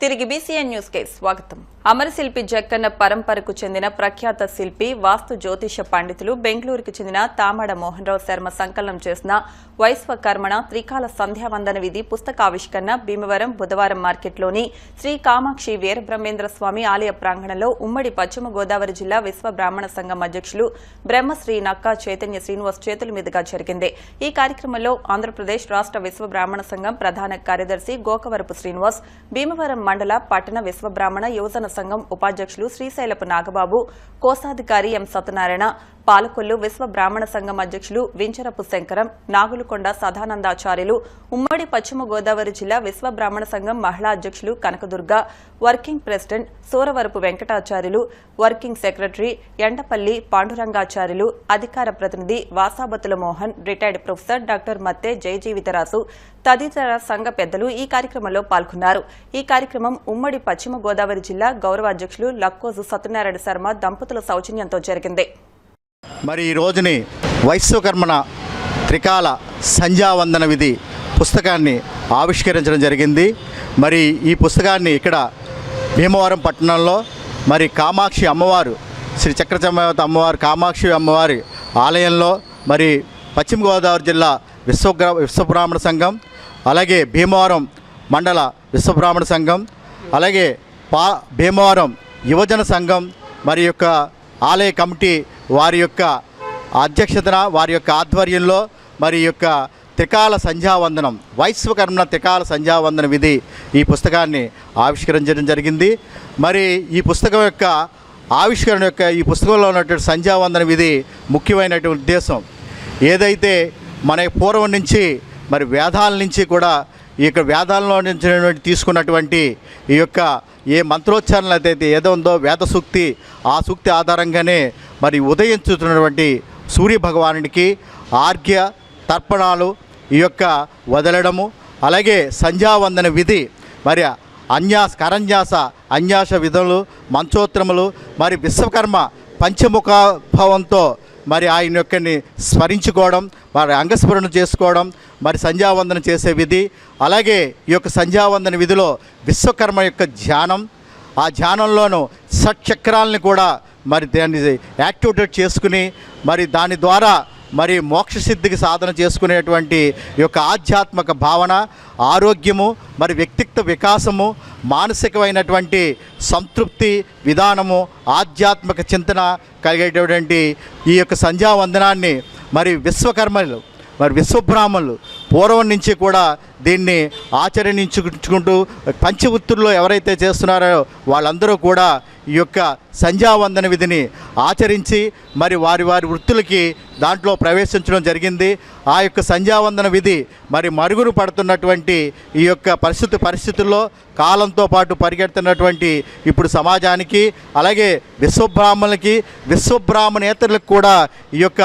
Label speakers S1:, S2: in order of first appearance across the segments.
S1: తిరిగి BCN news కి స్వాగతం. అమరశిల్పి జక్కన్న పరంపరకు చెందిన ప్రఖ్యాత శిల్పి వాస్తు జ్యోతిష పండితులు బెంగళూరుకు చెందిన తామడ మోహన్రావు శర్మ సంకలనం చేసిన వైశ్వకర్మణ త్రికాల సంధ్యావందన విధి పుస్తకావిష్కరణ భీమవరం బుధవారం మార్కెట్లోని శ్రీ కామాక్షి వీరబ్రహ్మేంద్ర స్వామి ఆలయ ప్రాంగణంలో ఉమ్మడి పశ్చిమ గోదావరి జిల్లా విశ్వ బ్రాహ్మణ సంఘం అధ్యక్షులు బ్రహ్మశ్రీ నక్కా చైతన్య శ్రీనివాస్ చేతుల మీదుగా జరిగింది. ఈ కార్యక్రమంలో ఆంధ్రప్రదేశ్ రాష్ట్ర విశ్వ బ్రాహ్మణ సంఘం ప్రధాన కార్యదర్శి గోకవరపు శ్రీనివాస్, భీమవరం మండల పట్టణ విశ్వ బ్రాహ్మణ యువజన సంఘం ఉపాధ్యక్షులు శ్రీశైలపు నాగబాబు, కోశాధికారి ఎం సత్యనారాయణ, పాలకొల్లు విశ్వ బ్రాహ్మణ సంఘం అధ్యక్షులు వించరపు శంకరం, నాగులకొండ సదానందాచార్యులు, ఉమ్మడి పశ్చిమ గోదావరి జిల్లా విశ్వ బ్రాహ్మణ సంఘం మహిళా అధ్యక్షులు Kanakadurga, working president Suravarapu Venkatacharyulu, working secretary Endapalli Pandurangacharyulu, అధికార ప్రతినిధి Vasabathula Mohan, retired professor doctor Matte Jayajeevitharasu తదితర సంఘ పెద్దలు ఈ కార్యక్రమంలో పాల్గొన్నారు. ఈ కార్యక్రమం ఉమ్మడి పశ్చిమ గోదావరి జిల్లా గౌరవ అధ్యక్షులు లక్కోజు సత్యనారాయణ శర్మ దంపతుల సౌజన్యంతో జరిగింది.
S2: మరి ఈ రోజుని వైశ్వకర్మణ త్రికాల సంధ్యావందన విధి పుస్తకాన్ని ఆవిష్కరించడం జరిగింది. మరి ఈ పుస్తకాన్ని ఇక్కడ భీమవరం పట్టణంలో మరి కామాక్షి అమ్మవారు శ్రీ చక్రచమవతి అమ్మవారు కామాక్షి అమ్మవారి ఆలయంలో మరి పశ్చిమ గోదావరి జిల్లా విశ్వబ్రాహ్మణ సంఘం, అలాగే భీమవరం మండల విశ్వబ్రాహ్మణ సంఘం, అలాగే భీమవరం యువజన సంఘం మరి యొక్క ఆలయ కమిటీ వారి యొక్క అధ్యక్షతన వారి యొక్క ఆధ్వర్యంలో మరి యొక్క త్రికాల సంధ్యావందనం వైశ్వకర్మణ త్రికాల సంధ్యావందన విధి ఈ పుస్తకాన్ని ఆవిష్కరించడం జరిగింది. మరి ఈ పుస్తకం యొక్క ఆవిష్కరణ యొక్క ఈ పుస్తకంలో ఉన్నటువంటి సంధ్యావందన విధి ముఖ్యమైనటువంటి ఉద్దేశం ఏదైతే మన పూర్వం నుంచి మరి వేదాల నుంచి కూడా ఈ యొక్క వేదాల్లో నుంచి తీసుకున్నటువంటి ఈ యొక్క ఏ మంత్రోచ్చారణ అయితే ఏదో ఉందో వేద సూక్తి, ఆ సూక్తి ఆధారంగానే మరి ఉదయించుతున్నటువంటి సూర్య భగవానుడికి ఆర్ఘ్య తర్పణాలు ఈ యొక్క వదలడము, అలాగే సంధ్యావందన విధి మరి కరన్యాస అన్యాస విధులు మంచోత్రములు మరి విశ్వకర్మ పంచముఖాభావంతో మరి ఆయన యొక్కని స్మరించుకోవడం, మరి అంగస్మరణ చేసుకోవడం, మరి సంధ్యావందన చేసే విధి. అలాగే ఈ యొక్క సంధ్యావందన విధిలో విశ్వకర్మ యొక్క ధ్యానం, ఆ ధ్యానంలోనూ షట్చక్రాలని కూడా మరి దాన్ని యాక్టివేట్ చేసుకుని మరి దాని ద్వారా మరి మోక్షసిద్ధికి సాధన చేసుకునేటువంటి ఈ యొక్క ఆధ్యాత్మిక భావన, ఆరోగ్యము, మరి వ్యక్తిత్వ వికాసము, మానసికమైనటువంటి సంతృప్తి విధానము, ఆధ్యాత్మిక చింతన కలిగేటటువంటి ఈ యొక్క సంధ్యావందనాన్ని మరి విశ్వకర్మలు మరి విశ్వబ్రాహ్మణులు పూర్వం నుంచి కూడా దీన్ని ఆచరించుకుంటూ పంచవృత్తుల్లో ఎవరైతే చేస్తున్నారో వాళ్ళందరూ కూడా ఈ యొక్క సంధ్యావందన విధిని ఆచరించి మరి వారి వారి వృత్తులకి దాంట్లో ప్రవేశించడం జరిగింది. ఆ యొక్క సంధ్యావందన విధి మరి మరుగున పడుతున్నటువంటి ఈ యొక్క పరిస్థితుల్లో కాలంతో పాటు పరిగెడుతున్నటువంటి ఇప్పుడు సమాజానికి, అలాగే విశ్వబ్రాహ్మణులకి విశ్వబ్రాహ్మణేతరులకు కూడా ఈ యొక్క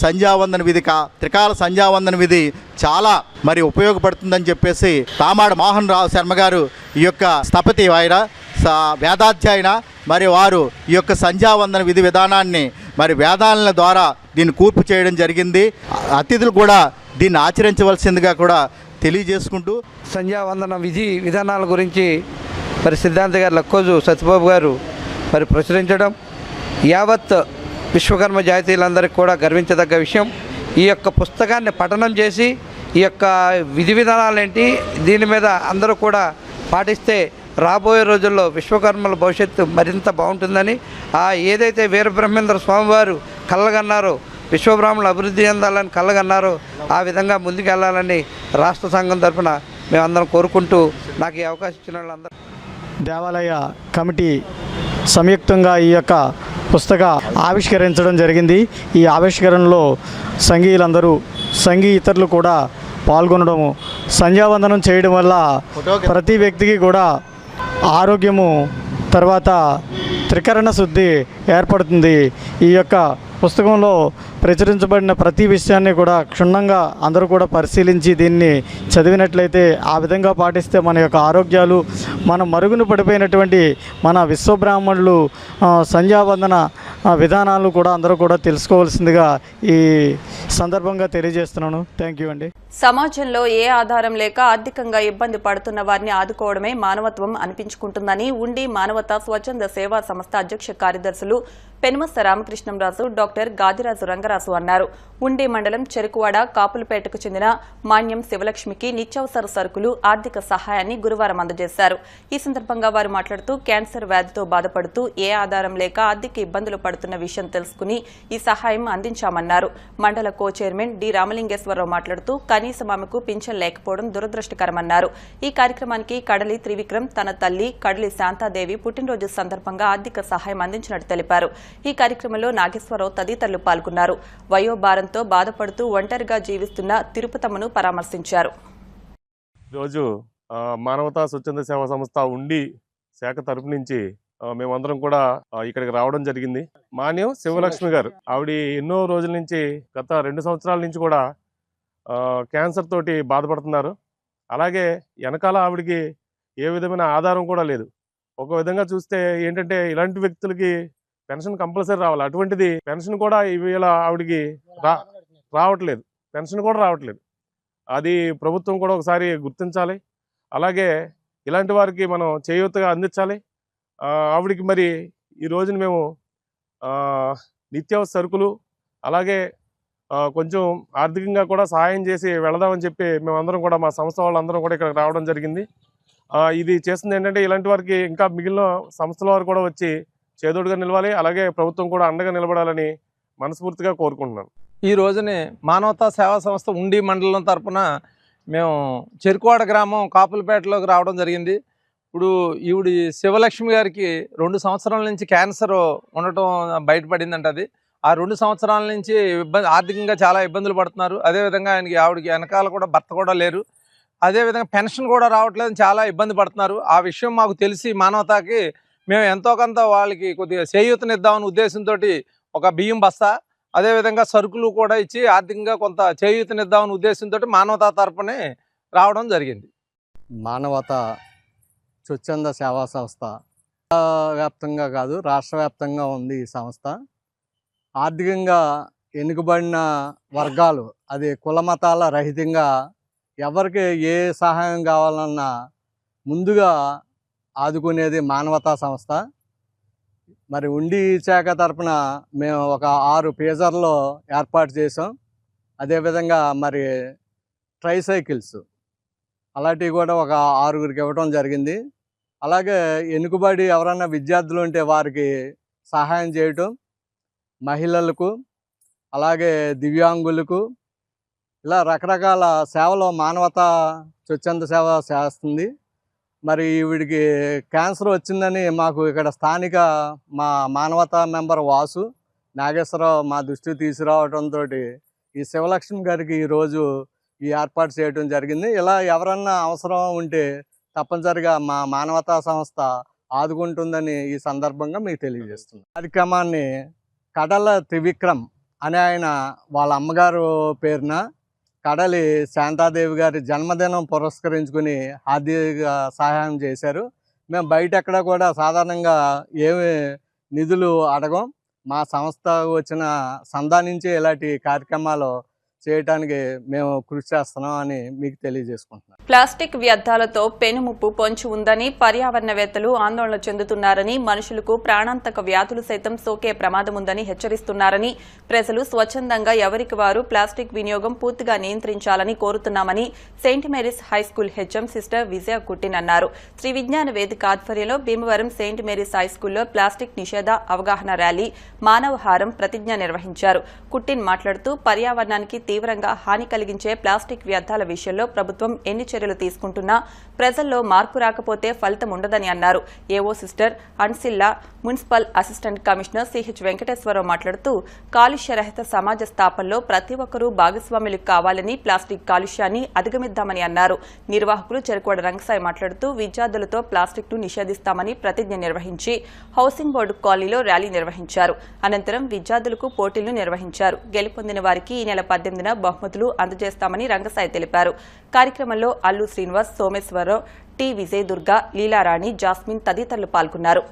S2: సంధ్యావందన విధి త్రికాల సంధ్యావందన విధి చాలా మరి ఉపయోగపడుతుందని చెప్పేసి తామడ మోహన్ రావు శర్మ గారు ఈ యొక్క స్థపతి వాయిర వేదాధ్యాయన మరి వారు ఈ యొక్క సంధ్యావందన విధి విధానాన్ని మరి వేదాల ద్వారా దీన్ని కూర్పు చేయడం జరిగింది. అతిథులు కూడా దీన్ని ఆచరించవలసిందిగా కూడా తెలియజేసుకుంటూ
S3: సంధ్యావందన విధి విధానాల గురించి మరి సిద్ధాంత గారు లక్కోజు సత్యబాబు గారు మరి ప్రచురించడం యావత్ విశ్వకర్మ జాతీయులందరికీ కూడా గర్వించదగ్గ విషయం. ఈ యొక్క పుస్తకాన్ని పఠనం చేసి ఈ యొక్క విధి విధానాలేంటి దీని మీద అందరూ కూడా పాటిస్తే రాబోయే రోజుల్లో విశ్వకర్మల భవిష్యత్తు మరింత బాగుంటుందని, ఏదైతే వీరబ్రహ్మేంద్ర స్వామివారు కళ్ళగన్నారో విశ్వబ్రాహ్మణులు అభివృద్ధి చెందాలని కళ్ళగన్నారో ఆ విధంగా ముందుకెళ్లాలని రాష్ట్ర సంఘం తరఫున మేమందరం కోరుకుంటూ నాకు ఈ అవకాశం ఇచ్చిన వాళ్ళందరూ
S4: దేవాలయ కమిటీ సంయుక్తంగా ఈ యొక్క పుస్తక ఆవిష్కరించడం జరిగింది. ఈ ఆవిష్కరణలో సంఘీయులందరూ ఇతరులు కూడా పాల్గొనడము, సంధ్యావందనం చేయడం వల్ల ప్రతి వ్యక్తికి కూడా ఆరోగ్యము, తర్వాత త్రికరణ శుద్ధి ఏర్పడుతుంది. ఈ యొక్క పుస్తకంలో ప్రచురించబడిన ప్రతి విషయాన్ని కూడా క్షుణ్ణంగా అందరూ కూడా పరిశీలించి దీన్ని చదివినట్లయితే ఆ విధంగా పాటిస్తే మన యొక్క ఆరోగ్యాలు, మన మరుగున పడిపోయినటువంటి మన విశ్వబ్రాహ్మణులు సంధ్యావందన విధానాలు కూడా అందరూ కూడా తెలుసుకోవాల్సిందిగా ఈ సందర్భంగా తెలియజేస్తున్నాను. థ్యాంక్ యూ అండి.
S1: సమాజంలో ఏ ఆధారం లేక ఆర్థికంగా ఇబ్బంది పడుతున్న వారిని ఆదుకోవడమే మానవత్వం అనిపించుకుంటుందని ఉండి మానవతా స్వచ్ఛంద సేవా సంస్థ అధ్యక్ష కార్యదర్శులు పెనుమస్త రామకృష్ణంరాజు, డాక్టర్ గాదిరాజు రంగరాజు అన్నారు. ఉండి మండలం చెరుకువాడ కాపులపేటకు చెందిన మాన్యం శివలక్ష్మికి నిత్యావసర సరుకులు, ఆర్థిక సహాయాన్ని గురువారం అందజేశారు. ఈ సందర్భంగా వారు మాట్లాడుతూ క్యాన్సర్ వ్యాధితో బాధపడుతూ ఏ ఆధారం లేక ఆర్థిక ఇబ్బందులు పడుతున్న విషయం తెలుసుకుని ఈ సహాయం అందించామన్నారు. మండల కో చైర్మన్ డి రామలింగేశ్వరరావు మాట్లాడుతూ కనీసం ఆమెకు పింఛన్ లేకపోవడం దురదృష్టకరమన్నారు. ఈ కార్యక్రమానికి కడలి త్రివిక్రమ్ తన తల్లి కడలి శాంతాదేవి పుట్టినరోజు సందర్భంగా ఆర్థిక సహాయం అందించినట్టు తెలిపారు. ఈ కార్యక్రమంలో నాగేశ్వరరావు తదితరులు పాల్గొన్నారు. వయోభారంతో బాధపడుతూ ఒంటరిగా జీవిస్తున్న తిరుపతమ్మను పరామర్శించారు.
S5: ఈరోజు మానవతా స్వచ్ఛంద సేవా సంస్థ ఉండి శాఖ తరపు నుంచి మేమందరం కూడా ఇక్కడికి రావడం జరిగింది. మాన్యం శివలక్ష్మి గారు, ఆవిడ ఎన్నో రోజుల నుంచి గత 2 సంవత్సరాల నుంచి కూడా క్యాన్సర్ తోటి బాధపడుతున్నారు. అలాగే వెనకాల ఆవిడికి ఏ విధమైన ఆధారం కూడా లేదు. ఒక విధంగా చూస్తే ఏంటంటే ఇలాంటి వ్యక్తులకి పెన్షన్ కంపల్సరీ రావాలి. అటువంటిది పెన్షన్ కూడా ఇవాళ ఆవిడికి రావట్లేదు. పెన్షన్ కూడా రావట్లేదు. అది ప్రభుత్వం కూడా ఒకసారి గుర్తించాలి. అలాగే ఇలాంటి వారికి మనం చేయూతగా అందించాలి. ఆవిడికి మరి ఈ రోజున మేము నిత్యావసర సరుకులు అలాగే కొంచెం ఆర్థికంగా కూడా సహాయం చేసి వెళదామని చెప్పి మేమందరం కూడా మా సంస్థ వాళ్ళందరం కూడా ఇక్కడ రావడం జరిగింది. ఇది చేస్తుంది ఏంటంటే ఇలాంటి వారికి ఇంకా మిగిలిన సంస్థల వారు కూడా వచ్చి చేదోడుగా నిలవాలి. అలాగే ప్రభుత్వం కూడా అండగా నిలబడాలని మనస్ఫూర్తిగా కోరుకుంటున్నాను.
S6: ఈ రోజునే మానవతా సేవా సంస్థ ఉండి మండలం తరపున మేము చెరుకువాడ గ్రామం కాపులపేటలోకి రావడం జరిగింది. ఇప్పుడు ఈవిడి శివలక్ష్మి గారికి 2 సంవత్సరాల నుంచి క్యాన్సర్ ఉండటం బయటపడిందంట. అది ఆ 2 సంవత్సరాల నుంచి ఆర్థికంగా చాలా ఇబ్బందులు పడుతున్నారు. అదేవిధంగా ఆవిడకి వెనకాల కూడా భర్త కూడా లేరు. అదేవిధంగా పెన్షన్ కూడా రావట్లేదు, చాలా ఇబ్బంది పడుతున్నారు. ఆ విషయం మాకు తెలిసి మానవతాకి మేము ఎంతో కొంత వాళ్ళకి కొద్దిగా చేయూతనిద్దామని ఉద్దేశంతో ఒక బియ్యం బస్తా అదేవిధంగా సరుకులు కూడా ఇచ్చి ఆర్థికంగా కొంత చేయూతనిద్దామని ఉద్దేశంతో మానవతా తరపునే రావడం జరిగింది.
S7: మానవతా స్వచ్ఛంద సేవా సంస్థ వ్యాప్తంగా కాదు, రాష్ట్ర వ్యాప్తంగా ఉంది ఈ సంస్థ. ఆర్థికంగా వెనుకబడిన వర్గాలు, అది కులమతాల రహితంగా ఎవరికి ఏ సహాయం కావాలన్నా ముందుగా ఆదుకునేది మానవతా సంస్థ. మరి ఉండి శాఖ తరపున మేము ఒక 6 పేజర్లో ఏర్పాటు చేసాం. అదేవిధంగా మరి ట్రైసైకిల్స్ అలాంటివి కూడా ఒక 6గురికి ఇవ్వడం జరిగింది. అలాగే వెనుకబడి ఎవరన్నా విద్యార్థులు ఉంటే వారికి సహాయం చేయటం, మహిళలకు అలాగే దివ్యాంగులకు ఇలా రకరకాల సేవలు మానవతా స్వచ్ఛంద సేవ చేస్తుంది. మరి వీడికి క్యాన్సర్ వచ్చిందని మాకు ఇక్కడ స్థానిక మా మానవతా మెంబర్ వాసు నాగేశ్వరరావు మా దృష్టికి తీసుకురావడంతో ఈ శివలక్ష్మి గారికి ఈరోజు ఈ ఏర్పాటు చేయడం జరిగింది. ఇలా ఎవరన్నా అవసరం ఉంటే తప్పనిసరిగా మా మానవతా సంస్థ ఆదుకుంటుందని ఈ సందర్భంగా మీకు తెలియజేస్తుంది. కార్యక్రమాన్ని కడల త్రివిక్రమ్ అనే ఆయన వాళ్ళ అమ్మగారు పేరున కడలి శాంతాదేవి గారి జన్మదినం పురస్కరించుకుని ఆర్థిక సహాయం చేశారు. మేము బయట ఎక్కడ కూడా సాధారణంగా ఏమి నిధులు అడగం. మా సంస్థ వచ్చిన సందా నుంచే ఇలాంటి కార్యక్రమాలు చేయడానికి మేము కృషి చేస్తున్నాం అని మీకు తెలియజేసుకుంటున్నాం.
S1: ప్లాస్టిక్ వ్యర్థాలతో పెనుముప్పు పొంచి ఉందని పర్యావరణవేత్తలు ఆందోళన చెందుతున్నారని, మనుషులకు ప్రాణాంతక వ్యాధులు సైతం సోకే ప్రమాదం ఉందని హెచ్చరిస్తున్నారని, ప్రజలు స్వచ్ఛందంగా ఎవరికి వారు ప్లాస్టిక్ వినియోగం పూర్తిగా నియంత్రించాలని కోరుతున్నామని Saint Mary's high school HM sister Vijaya Kuttin అన్నారు. శ్రీ విజ్ఞాన వేదిక ఆధ్వర్యంలో భీమవరం సెయింట్ మేరీస్ హైస్కూల్లో ప్లాస్టిక్ నిషేధ అవగాహన ర్యాలీ, మానవహారం ప్రతిజ్ఞ నిర్వహించారు. కుట్టిన్ మాట్లాడుతూ పర్యావరణానికి తీవ్రంగా హాని కలిగించే ప్లాస్టిక్ వ్యర్థాల విషయంలో ప్రభుత్వం ఎన్ని చర్యలు తీసుకుంటున్నా ప్రజల్లో మార్పు రాకపోతే ఫలితం ఉండదని అన్నారు. AO sister Ansilla, municipal assistant commissioner CH Venkateswararao మాట్లాడుతూ కాలుష్య రహిత సమాజ స్థాపనలో ప్రతి ఒక్కరూ భాగస్వాములు కావాలని, ప్లాస్టిక్ కాలుష్యాన్ని అధిగమిద్దామని అన్నారు. నిర్వాహకులు చెరుకువాడ రంగసాయి మాట్లాడుతూ విద్యార్థులతో ప్లాస్టిక్ ను నిషేధిస్తామని ప్రతిజ్ఞ నిర్వహించి హౌసింగ్ బోర్డు కాలనీలో ర్యాలీ నిర్వహించారు. అనంతరం విద్యార్థులకు పోటీలు నిర్వహించారు. గెలుపొందిన వారికి ఈ నెల 18న బహుమతులు అందజేస్తామని రంగసాయి తెలిపారు. కార్యక్రమంలో అల్లు శ్రీనివాస్, సోమేశ్వరరావు, టి విజయ్ దుర్గా, లీలారాణి, జాస్మిన్ తదితరులు పాల్గొన్నారు.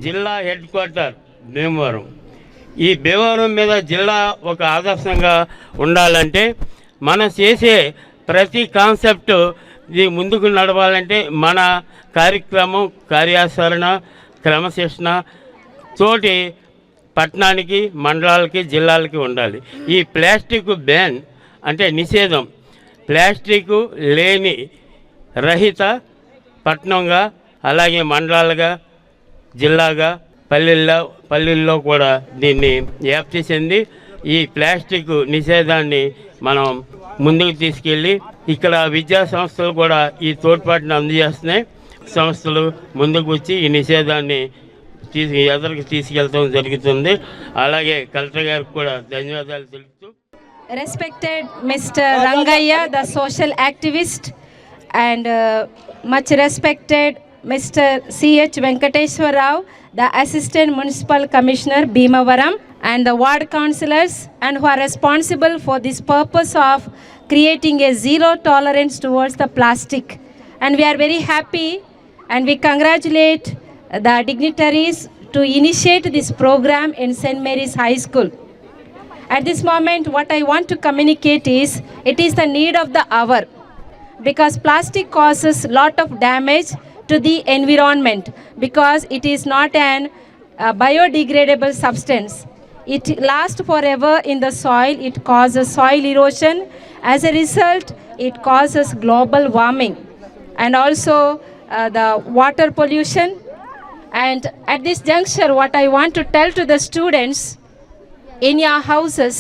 S8: జిల్లా హెడ్ క్వార్టర్ భీమవరం. ఈ భీమవరం మీద జిల్లా ఒక ఆదర్శంగా ఉండాలంటే మనం చేసే ప్రతి కాన్సెప్ట్ ఇది ముందుకు నడవాలంటే మన కార్యక్రమం, కార్యాచరణ, క్రమశిక్షణ తోటి పట్టణానికి, మండలాలకి, జిల్లాలకి ఉండాలి. ఈ ప్లాస్టిక్ బ్యాన్ అంటే నిషేధం, ప్లాస్టిక్ లేని రహిత పట్టణంగా, అలాగే మండలాలుగా, జిల్లాగా, పల్లెల్లో కూడా దీన్ని వ్యాప్తి చెంది ఈ ప్లాస్టిక్ నిషేధాన్ని మనం ముందుకు తీసుకెళ్ళి ఇక్కడ విద్యా సంస్థలు కూడా ఈ తోడ్పాటును అందజేస్తున్నాయి. సంస్థలు ముందుకు వచ్చి ఈ నిషేధాన్ని ఎదురుకు తీసుకెళ్తాం జరుగుతుంది. అలాగే కలెక్టర్ గారికి కూడా ధన్యవాదాలు తెలుపుతూ,
S9: Respected Mr. Rangaya, the social activist, and much respected Mr. C.H. Venkateshwar Rao, the Assistant Municipal Commissioner, Bhimavaram, and the ward councillors, and who are responsible for this purpose of creating a zero tolerance towards the plastic. And we are very happy and we congratulate the dignitaries to initiate this program in St. Mary's High School. At this moment, what I want to communicate is, it is the need of the hour, because plastic causes lot of damage to the environment, because it is not an biodegradable substance. It lasts forever in the soil. It causes soil erosion. As a result, it causes global warming and also the water pollution. And at this juncture, what I want to tell to the students, in your houses,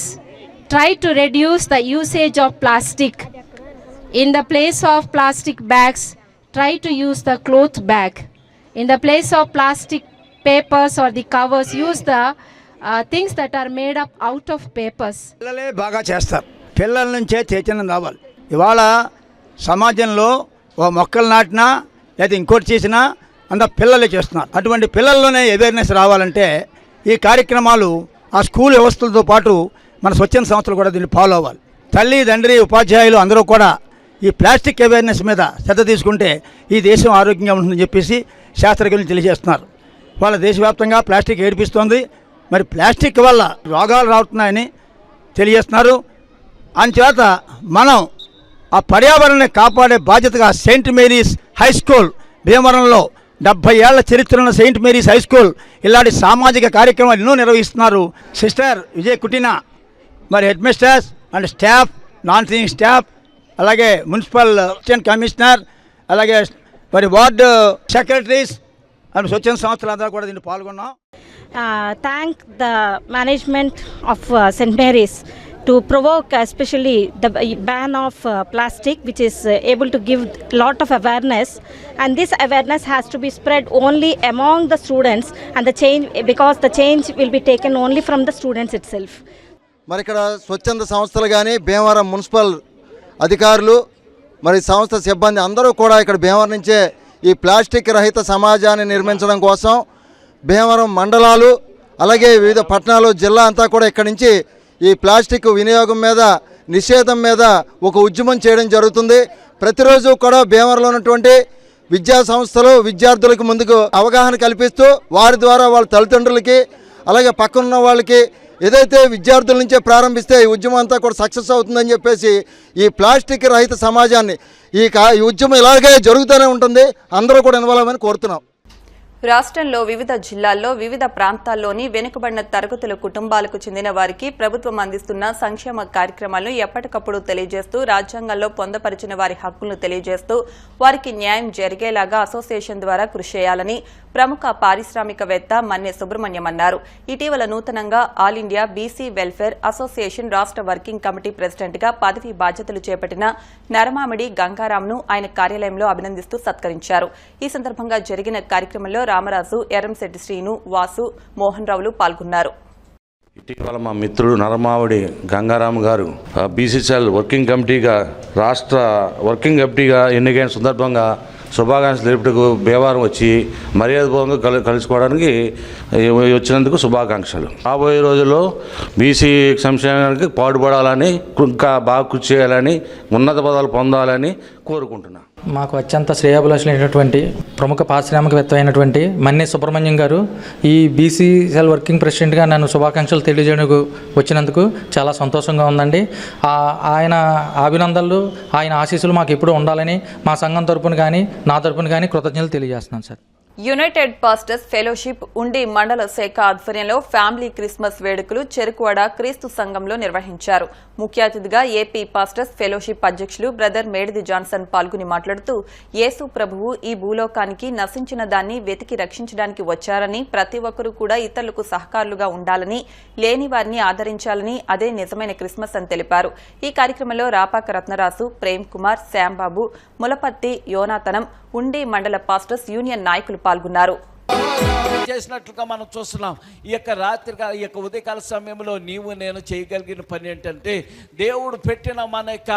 S9: try to reduce the usage of plastic. In the place of plastic bags, try to use the cloth bag. In the place of plastic papers or the covers, use the things that are made up out of papers.
S10: పిల్లలే బాగా చేస్తారు. పిల్లల నుంచే చైతన్యం రావాలి. ఇవాళ సమాజంలో ఓ మొక్కలు నాటినా లేదా ఇంకోటి చేసినా అంత పిల్లలే చేస్తున్నారు. అటువంటి పిల్లల్లోనే అవేర్నెస్ రావాలంటే ఈ కార్యక్రమాలు ఆ స్కూల్ వ్యవస్థలతో పాటు మన స్వచ్ఛంద సంస్థలు కూడా దీన్ని ఫాలో అవ్వాలి. తల్లి, తండ్రి, ఉపాధ్యాయులు అందరూ కూడా ఈ ప్లాస్టిక్ అవేర్నెస్ మీద శ్రద్ధ తీసుకుంటే ఈ దేశం ఆరోగ్యంగా ఉంటుందని చెప్పేసి శాస్త్రజ్ఞులు తెలియజేస్తున్నారు. వాళ్ళ దేశవ్యాప్తంగా ప్లాస్టిక్ ఏడిపిస్తోంది. మరి ప్లాస్టిక్ వల్ల రోగాలు రావుతున్నాయని తెలియజేస్తున్నారు. అందుచేత మనం ఆ పర్యావరణాన్ని కాపాడే బాధ్యతగా సెయింట్ మేరీస్ హై స్కూల్ భీమవరంలో 70 ఏళ్ల చరిత్ర ఉన్న సెయింట్ మేరీస్ హై స్కూల్ ఇలాంటి సామాజిక కార్యక్రమాలు ఎన్నో నిర్వహిస్తున్నారు. సిస్టర్ విజయ్ కుటినా, మరి head misters and staff, non teaching staff, అలాగే మున్సిపల్ అసిస్టెంట్ కమిషనర్, అలాగే మరి వార్డు సెక్రటరీస్ అండ్ స్వచ్ఛంద సంస్థలు అందరూ కూడా దీన్ని పాల్గొన్నాం.
S9: Thank the management of St. Mary's to provoke especially the ban of plastic, which is able to give lot of awareness, and this awareness has to be spread only among the students, and the change, because the change will be taken only from the students itself.
S11: మరి ఇక్కడ స్వచ్ఛంద సంస్థలు కానీ, Bhimavaram municipal అధికారులు, మరి సంస్థ సిబ్బంది అందరూ కూడా ఇక్కడ భీమవరం నుంచే ఈ ప్లాస్టిక్ రహిత సమాజాన్ని నిర్మించడం కోసం భీమవరం మండలాలు, అలాగే వివిధ పట్టణాలు, జిల్లా అంతా కూడా ఇక్కడి నుంచి ఈ ప్లాస్టిక్ వినియోగం మీద, నిషేధం మీద ఒక ఉద్యమం చేయడం జరుగుతుంది. ప్రతిరోజు కూడా భీమవరంలో ఉన్నటువంటి విద్యా సంస్థలు విద్యార్థులకు ముందుకు అవగాహన కల్పిస్తూ వారి ద్వారా వాళ్ళ తల్లిదండ్రులకి, అలాగే పక్కనున్న వాళ్ళకి ఏదైతే విద్యార్థుల నుంచే ప్రారంభిస్తే ఈ ఉద్యమం అంతా కూడా సక్సెస్ అవుతుందని చెప్పేసి ఈ ప్లాస్టిక్ రహిత సమాజాన్ని ఈ ఉద్యమం ఇలాగే జరుగుతూనే ఉంటుంది. అందరూ కూడా ఇన్వాల్వ్ అవ్వాలని కోరుతున్నాం.
S1: రాష్ట్రంలో వివిధ జిల్లాల్లో వివిధ ప్రాంతాల్లోని వెనుకబడిన తరగతుల కుటుంబాలకు చెందిన వారికి ప్రభుత్వం అందిస్తున్న సంక్షేమ కార్యక్రమాలను ఎప్పటికప్పుడు తెలియజేస్తూ, రాజ్యాంగంలో పొందపరిచిన వారి హక్కులను తెలియజేస్తూ వారికి న్యాయం జరిగేలాగా అసోసియేషన్ ద్వారా కృషి చేయాలని ప్రముఖ పారిశ్రామికవేత్త మన్నె సుబ్రహ్మణ్యం అన్నారు. ఇటీవల నూతనంగా all India BC welfare association రాష్ట్ర వర్కింగ్ కమిటీ ప్రెసిడెంట్గా పదవి బాధ్యతలు చేపట్టిన నరమామిడి గంగారాంను ఆయన కార్యాలయంలో అభినందిస్తూ సత్కరించారు. ఈ సందర్భంగా జరిగిన కార్యక్రమంలో రామరాజు, ఎర్రంశెట్టి శ్రీను, వాసు, మోహన్ రావులు పాల్గొన్నారు.
S12: ఇటీవల మా మిత్రుడు నరమావిడి గంగారాం గారు బీసీసీఎల్ వర్కింగ్ కమిటీగా, రాష్ట్ర వర్కింగ్ కమిటీగా ఎన్నికైన సందర్భంగా శుభాకాంక్షలు తెలుపుటకు భీమవరం వచ్చి మర్యాదపూర్వకంగా కలుసుకోవడానికి వచ్చినందుకు శుభాకాంక్షలు. రాబోయే రోజుల్లో బీసీ సంక్షేమానికి పాటుపడాలని, ఇంకా బాగా కృషి చేయాలని, ఉన్నత పదవులు పొందాలని కోరుకుంటున్నాను.
S13: మాకు అత్యంత శ్రేయాభిలాషులైనటువంటి ప్రముఖ పారిశ్రామికవేత్త అయినటువంటి మన్నే సుబ్రహ్మణ్యం గారు ఈ బీసీసీఎల్ వర్కింగ్ ప్రెసిడెంట్గా నన్ను శుభాకాంక్షలు తెలియజేయడానికి వచ్చినందుకు చాలా సంతోషంగా ఉందండి. ఆయన అభినందనలు, ఆయన ఆశీస్సులు మాకు ఎప్పుడూ ఉండాలని మా సంఘం తరపున కానీ నా తరపున కానీ కృతజ్ఞతలు తెలియజేస్తున్నాను సార్.
S1: యునైటెడ్ పాస్టర్స్ ఫెలోషిప్ ఉండి మండల శాఖ ఆధ్వర్యంలో ఫ్యామిలీ క్రిస్మస్ వేడుకలు చెరుకువాడ క్రీస్తు సంఘంలో నిర్వహించారు. ముఖ్య అతిథిగా ఏపీ పాస్టర్స్ ఫెలోషిప్ అధ్యక్షులు బ్రదర్ మేడిది జాన్సన్ పాల్గొని మాట్లాడుతూ, యేసు ప్రభువు ఈ భూలోకానికి నశించిన దాన్ని వెతికి రక్షించడానికి వచ్చారని, ప్రతి ఒక్కరూ కూడా ఇతరులకు సహకారులుగా ఉండాలని, లేని వారిని ఆదరించాలని, అదే నిజమైన క్రిస్మస్ అని తెలిపారు. ఈ కార్యక్రమంలో రాపాక రత్నరాసు, ప్రేమ్ కుమార్, శ్యాంబాబు, ములపత్తి, యోనాతనం, ఉండి మండల పాస్టర్స్ యూనియన్ నాయకులు పాల్గొన్నారు.
S14: చేసినట్లుగా మనం చూస్తున్నాం. ఈ యొక్క రాత్రికాల ఈ యొక్క ఉదయకాల సమయంలో నీవు నేను చేయగలిగిన పని ఏంటంటే, దేవుడు పెట్టిన మన యొక్క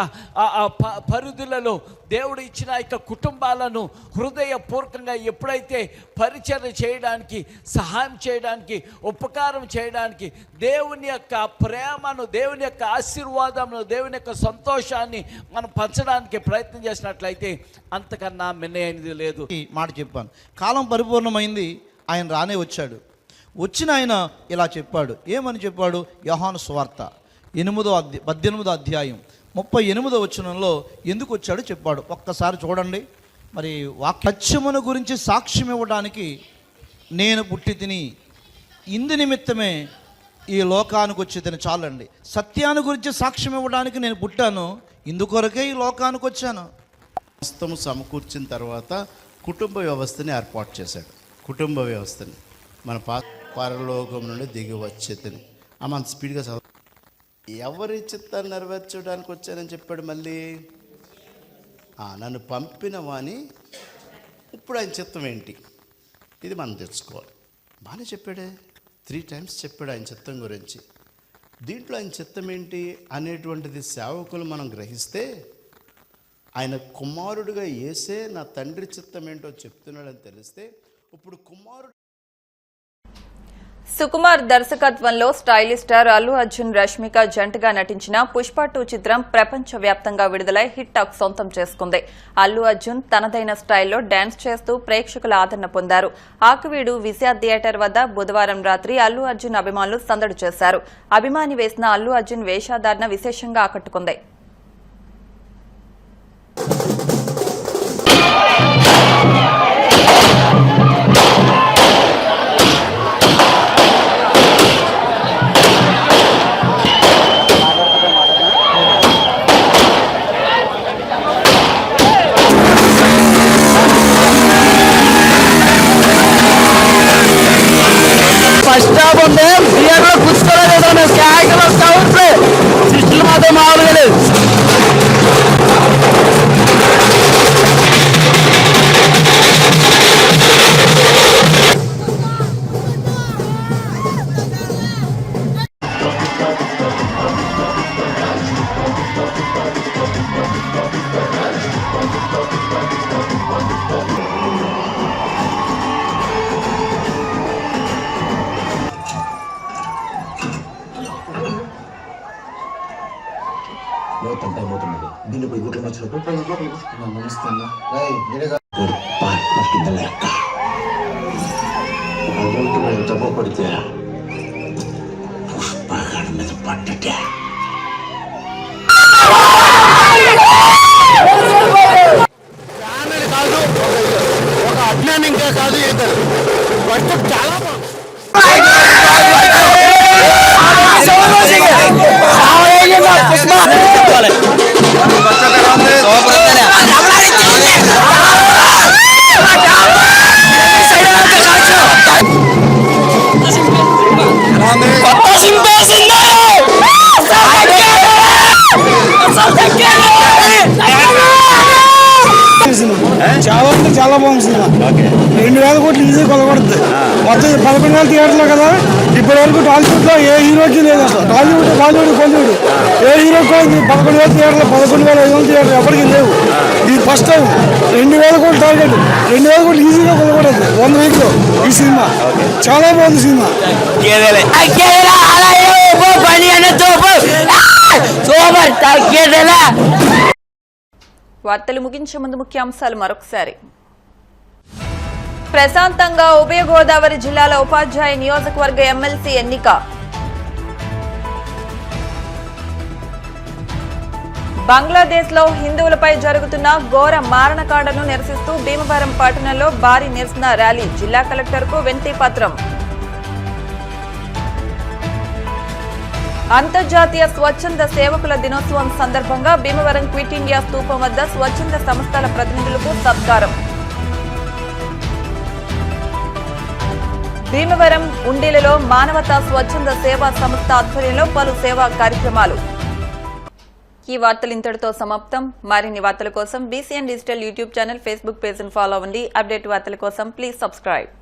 S14: పరిధులలో దేవుడు ఇచ్చిన యొక్క కుటుంబాలను హృదయపూర్వకంగా ఎప్పుడైతే పరిచర్య చేయడానికి, సహాయం చేయడానికి, ఉపకారం చేయడానికి, దేవుని యొక్క ప్రేమను, దేవుని యొక్క ఆశీర్వాదమును, దేవుని యొక్క సంతోషాన్ని మనం పంచడానికి ప్రయత్నం చేసినట్లయితే అంతకన్నా మిన్నైనది లేదు.
S15: ఈ మాట చెప్పాను, కాలం పరిపూర్ణమైంది, ఆయన రానే వచ్చాడు. వచ్చిన ఆయన ఇలా చెప్పాడు. ఏమని చెప్పాడు? యోహాను సువార్త 18వ అధ్యాయం 38వ వచనంలో ఎందుకు వచ్చాడో చెప్పాడు. ఒక్కసారి చూడండి. మరి సత్యమును గురించి సాక్ష్యం ఇవ్వడానికి నేను పుట్టి తిని, ఇందు నిమిత్తమే ఈ లోకానికి వచ్చి తిని. చాలండి. సత్యాన్ని గురించి సాక్ష్యం ఇవ్వడానికి నేను పుట్టాను, ఇందుకొరకే ఈ లోకానికి వచ్చాను.
S2: మొత్తం సమకూర్చిన తర్వాత కుటుంబ వ్యవస్థని ఏర్పాటు చేశాడు. కుటుంబ వ్యవస్థని మన పరలోకం నుండి దిగి వచ్చేదని మన స్పీడ్గా ఎవరి చిత్తాన్ని నెరవేర్చడానికి వచ్చానని చెప్పాడు. మళ్ళీ నన్ను పంపిన వాణి ఇప్పుడు ఆయన చిత్తం ఏంటి, ఇది మనం తెలుసుకోవాలి. బాగానే చెప్పాడే, 3 times చెప్పాడు ఆయన చిత్తం గురించి. దీంట్లో ఆయన చిత్తం ఏంటి అనేటువంటిది సేవకులు మనం గ్రహిస్తే, ఆయన కుమారుడిగా యేసే నా తండ్రి చిత్తం ఏంటో చెప్తున్నాడని తెలిస్తే, ఇప్పుడు కుమారుడు
S1: సుకుమార్ దర్శకత్వంలో స్టైలిష్ స్టార్ అల్లు అర్జున్, రష్మిక జంటగా నటించిన పుష్ప 2 చిత్రం ప్రపంచవ్యాప్తంగా విడుదలై హిట్ టాక్ సొంతం చేసుకుంది. అల్లు అర్జున్ తనదైన స్టైల్లో డాన్స్ చేస్తూ ప్రేక్షకుల ఆదరణ పొందారు. ఆకువీడు విజయ థియేటర్ వద్ద బుధవారం రాత్రి అల్లు అర్జున్ అభిమానులు సందడి చేశారు. అభిమాని వేసిన అల్లు అర్జున్ వేషధారణ విశేషంగా ఆకట్టుకుంది.
S10: ఫస్ట్ హాఫ్ ఉంటే థియేటర్లో కూర్చోలేదు, మేము క్యారెక్టర్ సౌండ్ సిస్టమ్ మాత్రం మామూలుగా లేదు.
S16: దీన్ని పోయి గుట్లు మర్చినప్పుడు తప్పపడితే పుష్పగాడి మీద పట్టటే కాదు, ఒక అజ్ఞానం ఇంకా కాదు, ఇద్దరు ఫస్ట్ చాలా
S4: చాలా అంటే చాలా బాగుంది సినిమా. 2,000 కోట్లు ఈజీ కొలగొడుతుంది. మొత్తం 11,000 థియేటర్లో కదా. ఇప్పటి వరకు టాలీవుడ్లో ఏ హీరోకి లేదు అసలు. టాలీవుడ్, బాలీవుడ్, కోలీవుడ్ ఏ హీరోకి 11,000 థియేటర్లు, 11,500 థియేటర్లు ఎవరికి లేవు. ఇది ఫస్ట్ టైం 2,000 కోట్లు టార్గెట్. 2,000 కోట్లు ఈజీగా కొలగొడదు 100 వీక్లో. ఈ సినిమా చాలా బాగుంది. సినిమా
S1: వార్తలు ముగించే ముందు ముఖ్యాంశాలు మరొకసారి. ప్రశాంతంగా ఉభయ గోదావరి జిల్లాల ఉపాధ్యాయ నియోజకవర్గ ఎమ్మెల్సీ ఎన్నిక. బంగ్లాదేశ్లో హిందువులపై జరుగుతున్న ఘోర మారణకాండను నిరసిస్తూ భీమవరం పట్టణంలో భారీ నిరసన ర్యాలీ. జిల్లా కలెక్టర్కు వినతి పత్రం. అంతర్జాతీయ స్వచ్ఛంద సేవకుల దినోత్సవం సందర్భంగా భీమవరం క్విట్ ఇండియా స్తూపం వద్ద స్వచ్ఛంద సంస్థల ప్రతినిధులకు సత్కారం. భీమవరం ఉండీలలో మానవతా స్వచ్ఛంద సేవా సంస్థ ఆధ్వర్యంలో పలు సేవా కార్యక్రమాలు. ఈ వార్తలు ఇంతటితో సమాప్తం. మరిన్ని వార్తల కోసం BCN digital YouTube channel, Facebook పేజ్ను ఫాలో అవ్వండి. అప్డేట్ వార్తల కోసం ప్లీజ్ సబ్స్క్రైబ్.